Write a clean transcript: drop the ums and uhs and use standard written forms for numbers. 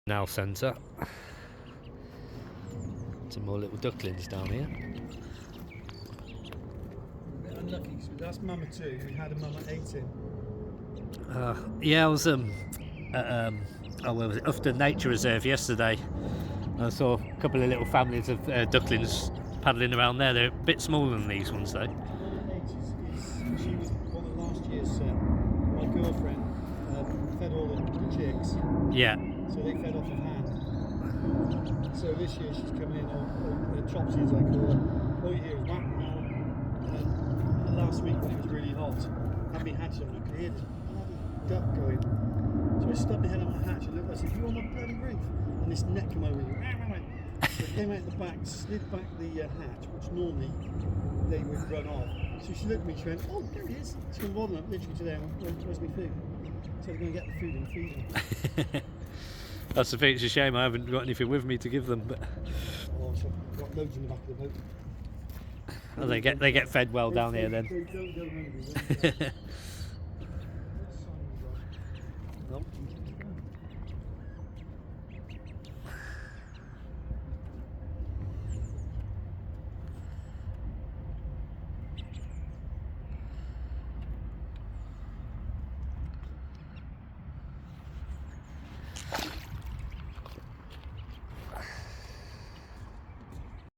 Canal Centre. Some more little ducklings down here. A bit unlucky because that's mama 2. We had a mama 18. Yeah, I was at where was it? Ufton Nature Reserve yesterday. I saw a couple of little families of ducklings paddling around there. They're a bit smaller than these ones though. Mama 8 she was one of last year's set. My girlfriend fed all the chicks. Yeah. So they fed off of hand. So this year she's coming in on Tropsy, as I call her. All you hear is whack now. And last week when it was really hot, had me hatch on, I could hear this bloody duck going. So I stubbed my head on my hatch and looked, I said, "You on my bloody roof?" And this neck came over. So it came out the back, slid back the hatch, which normally they would run off. So she looked at me, she went, "Oh, there he is." She went waddling up literally to there and went, "Where's my food?" So they're going to get the food and feed them. That's the thing, it's a shame I haven't got anything with me to give them, but Oh, so I've got loads in the back of the boat. oh, they get fed well down here then. They don't go hungry. Nope.